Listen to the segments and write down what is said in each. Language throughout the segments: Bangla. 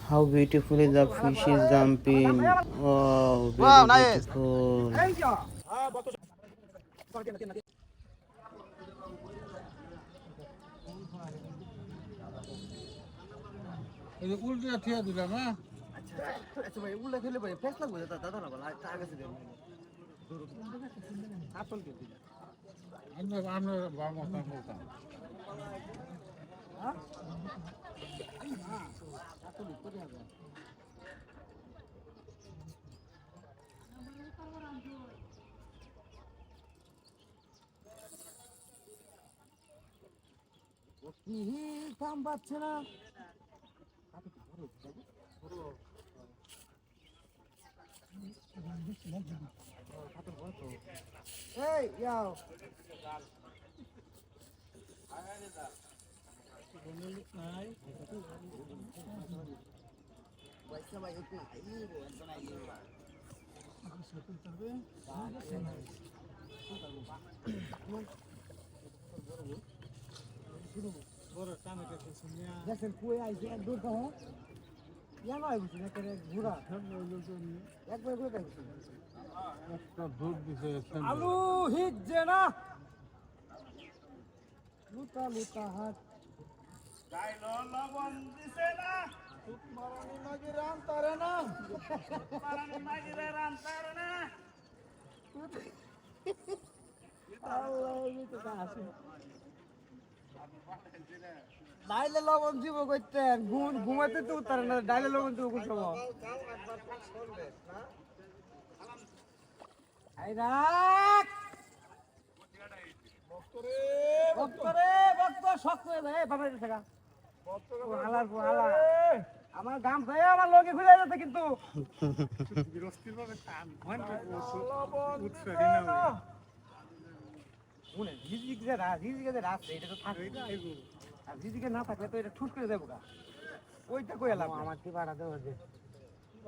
How beautifully the fish is jumping. Oh, Wow, very nice. beautiful. উল্টা ঠিয়া দিলাম হ্যাঁ আচ্ছা ভাই উল্লা খেলে ভাই ফেস লাগবে দাদা না বলা আগে থেকে আপন কে দিলা আমরা বাবা বলতাম হ্যাঁ না আপন করে হবে ও কি কাম পাচ্ছে না Hey, yo. দেখেন কই আইছে এক দূর তো হ্যাঁ ইয়া নয় বুঝি না করে ঘোরা একবার করে দেখছি একটা দুধ দিছে আলু হিট যে না লুটা লুটা হাত গাইলো লবণ দিছে না মারানি মাগি রান তারে না মারানি মাগিরে রান্তারে না আল্লাহ তো আছে ডাইলে লবণ দিব কইতেন ঘুমাতে তো উতারে না ডাইলে লবণ দিব কোন সময় আই রাখ ভক্ত শক্ত হয়ে যায় বাবা টাকা হালার হালা আমার গাম ভাই আমার লগে ঘুরে যেতে কিন্তু বিরক্তির ভাবে কাম শুনে ঝিঝিকে যে রাত এটা তো থাকবে আর ঝিঝিকে না থাকলে তো এটা ঠুট করে দেবো গা ওইটা কই এলাম আমার কি বাড়া দেবো যে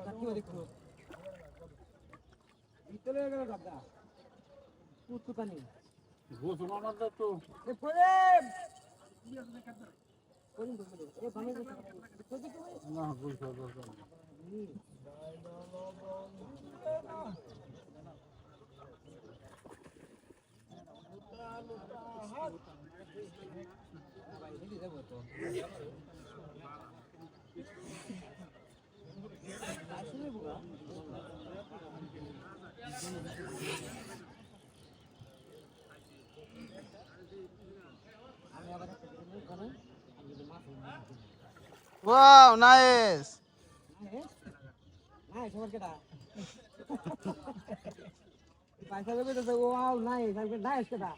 দেখো ভিতরে গেল দাদা পুতুকা নেই গোস মামাটা তো এ পরে এ ভালো না গোস দরকার Wow, nice. Nice, what get that? Paisa lobe to wow, nice. I get nice get that.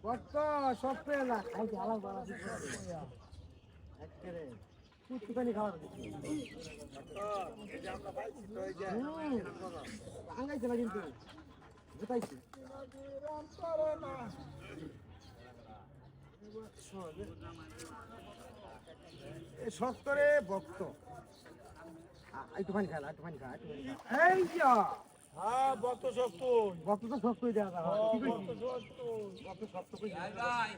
What to shop pe la? Ai jala bala. Ekere. Kuch kani khawar. Angai chala kintu. Bataisi. সত্তরে ভক্ত একটু পানি খা একটু পানি খা এই যা হ্যাঁ বত শক্ত ভক্ত তো শক্তই দেওয়া যায় ভক্ত শক্ত কই ভাই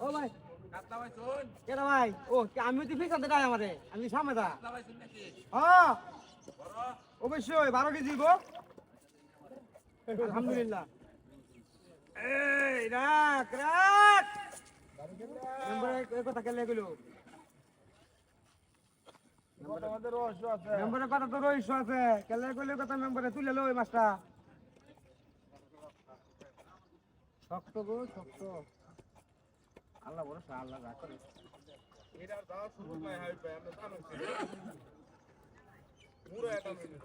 ও ভাই কাটলা ভাই শুন কেডা ভাই ও আমি তো ফিস আনতে যাই আমারে আমি সামনে দা কাটলা ভাই শুন নাকি হ্যাঁ অবশ্যই 12 কেজি গো আলহামদুলিল্লাহ এই রাখ রাখ মেম্বার কথা কেলে গেল আমাদের রহস্য আছে মেম্বারের কথা তো রহস্য আছে কেলে গেলে কথা মেম্বারে তুলে লো ওই মাছটা শক্ত গো শক্ত আল্লাহ ভরসা আল্লাহ যা করে এটার দাও শুরু নাই হাই ভাই আমরা জানাচ্ছি পুরো এটা মিলে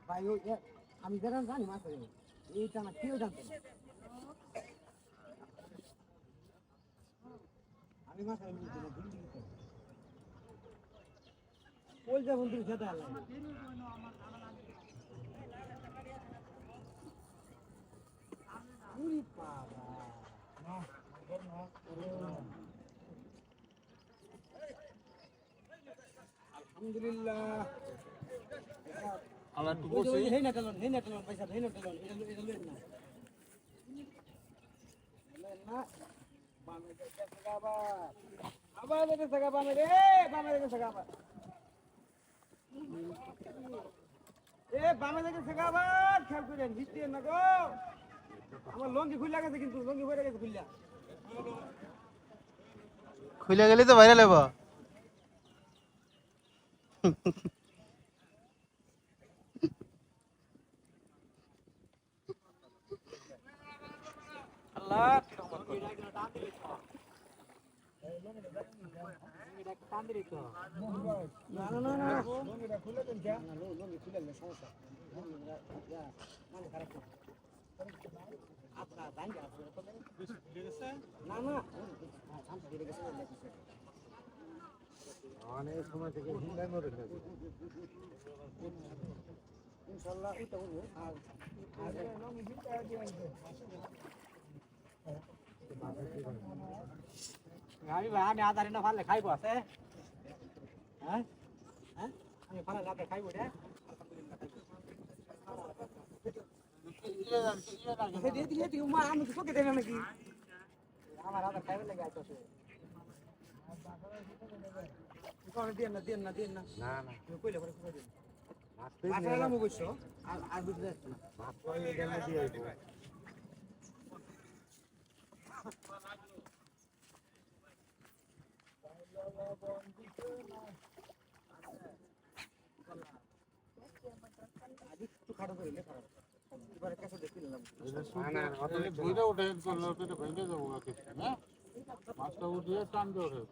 ভাই ওই আমি যেটা জানি মাছ এইটা না কেউ জানতো না আমি মাছ ওই যে বন্ধু খেতে আল্লাহ উরি বাবা আলহামদুলিল্লাহ আল্লাহ একটু বসে হেই না টেলন পয়সা হেই না টেলন এটা লেন না আবার দেখে সাগা বামে রে বামে দেখে সাগা আবার এ বামে দেখে সাগা আবার খেয়াল করেন ভিতরে না গো আমার লঙ্গি খুলে গেছে কিন্তু লঙ্গি ভরে গেছে খুললা খুলে গেলে তো ভাইরাল হবো। আল্লাহ না না না না লঙ্গিটা খুলে দেন কে না লঙ্গি খুলে না সমস্যা মানে খারাপ না আপনার দাঁড়িয়ে আছে না না শান্ত দিয়ে গেছে অনেক সময় থেকে হিন্দাই মরে গেছে ইনশাআল্লাহ ওটা হলো আর আমি ভাই আমি আদারে না ফালে খাইবো আছে হ্যাঁ হ্যাঁ আমি ফালে রাতে খাইবো রে দিয়ে দিয়ে মা আমি তোকে দেবে নাকি আমার আদার খাইবে লাগে আইতাছে কোন দেন না না না কইলে পরে কই দেন মাছলা মু কইছো আর বুঝতে যাচ্ছে না মাছ কই দেন দিয়ে আইবো আদি একটু খাড়া করে লে খাড়া এবারে কাছে দেখি নিলাম না অতলে ধুইরা উঠে করলে ওটা ভেঙে যাবো না কিছু না মাছটা উঠিয়ে টান দিয়ে ওঠে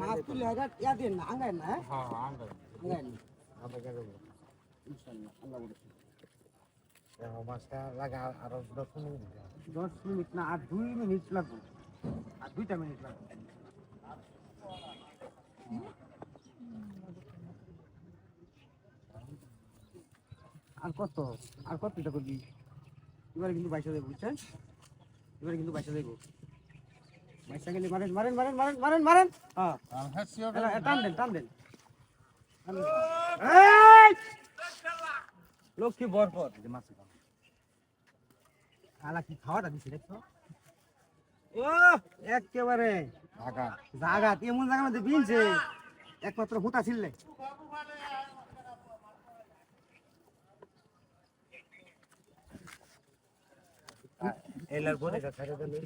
মাছ তুলে এটা ইয়া দেন না আঙ্গায় না হ্যাঁ আঙ্গাই আঙ্গায় না আমরা গেলে ইনশাআল্লাহ আল্লাহ বলেছে মাছটা লাগা আর 10 মিনিট 10 মিনিট না আর 2 মিনিট লাগবে আর 2টা মিনিট লাগবে আর কতটা করবি এবারে কিন্তু 22 দেব বুঝছেন এবারে কিন্তু 22 দেব 22 গেলে মারেন হ্যাঁ আর হাসিও টান দেন এই লক্ষ্মী বরপর যে মাছ আলা কি খাওয়াটা দিছে দেখছো ও একেবারে জায়গা এমন জায়গার মধ্যে বিনছে একমাত্র হুতা ছিললে এলার বলে ছেড়ে দিলে